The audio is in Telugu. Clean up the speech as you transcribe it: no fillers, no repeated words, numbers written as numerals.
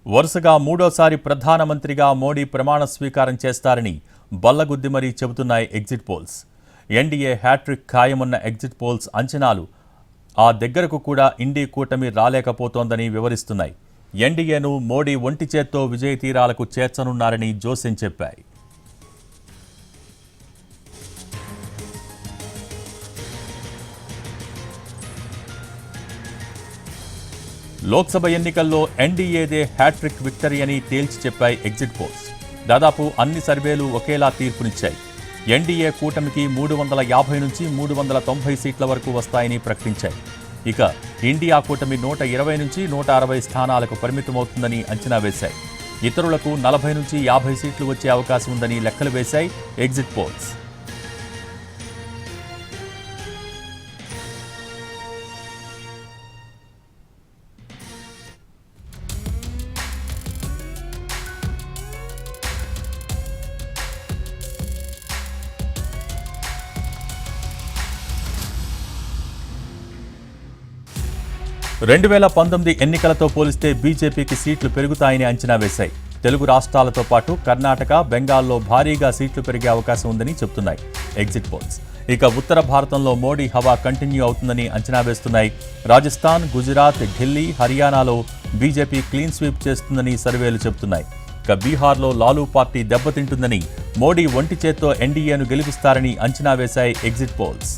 వరుసగా మూడోసారి ప్రధానమంత్రిగా మోడీ ప్రమాణ స్వీకారం చేస్తారని బల్లగుద్ది మరీ చెబుతున్నాయి ఎగ్జిట్ పోల్స్. ఎన్డీఏ హ్యాట్రిక్ ఖాయమన్న ఎగ్జిట్ పోల్స్ అంచనాలు ఆ దగ్గరకు కూడా ఇండీ కూటమి రాలేకపోతోందని వివరిస్తున్నాయి. ఎన్డీఏను మోడీ ఒంటి చేత్తో విజయ తీరాలకు చేర్చనున్నారని జోసెన్ చెప్పాయి. లోక్సభ ఎన్నికల్లో ఎన్డీఏదే హ్యాట్రిక్ విక్టరీ అని తేల్చి చెప్పాయి ఎగ్జిట్ పోల్స్. దాదాపు అన్ని సర్వేలు ఒకేలా తీర్పునిచ్చాయి. ఎన్డీఏ కూటమికి 350 నుంచి 390 సీట్ల వరకు వస్తాయని ప్రకటించాయి. ఇక ఇండియా కూటమి 120 నుంచి 160 స్థానాలకు పరిమితమవుతుందని అంచనా వేశాయి. ఇతరులకు 40 నుంచి 50 సీట్లు వచ్చే అవకాశం ఉందని లెక్కలు వేశాయి ఎగ్జిట్ పోల్స్. రెండు 2019 ఎన్నికలతో పోలిస్తే బీజేపీకి సీట్లు పెరుగుతాయని అంచనా వేశాయి. తెలుగు రాష్ట్రాలతో పాటు కర్ణాటక, బెంగాల్లో భారీగా సీట్లు పెరిగే అవకాశం ఉందని చెబుతున్నాయి ఎగ్జిట్ పోల్స్. ఇక ఉత్తర భారతంలో మోడీ హవా కంటిన్యూ అవుతుందని అంచనా వేస్తున్నాయి. రాజస్థాన్, గుజరాత్, ఢిల్లీ, హర్యానాలో బీజేపీ క్లీన్ స్వీప్ చేస్తుందని సర్వేలు చెబుతున్నాయి. ఇక బీహార్లో లాలూ పార్టీ దెబ్బతింటుందని, మోడీ ఒంటి చేత్తో ఎన్డీఏను గెలిపిస్తారని అంచనా వేశాయి ఎగ్జిట్ పోల్స్.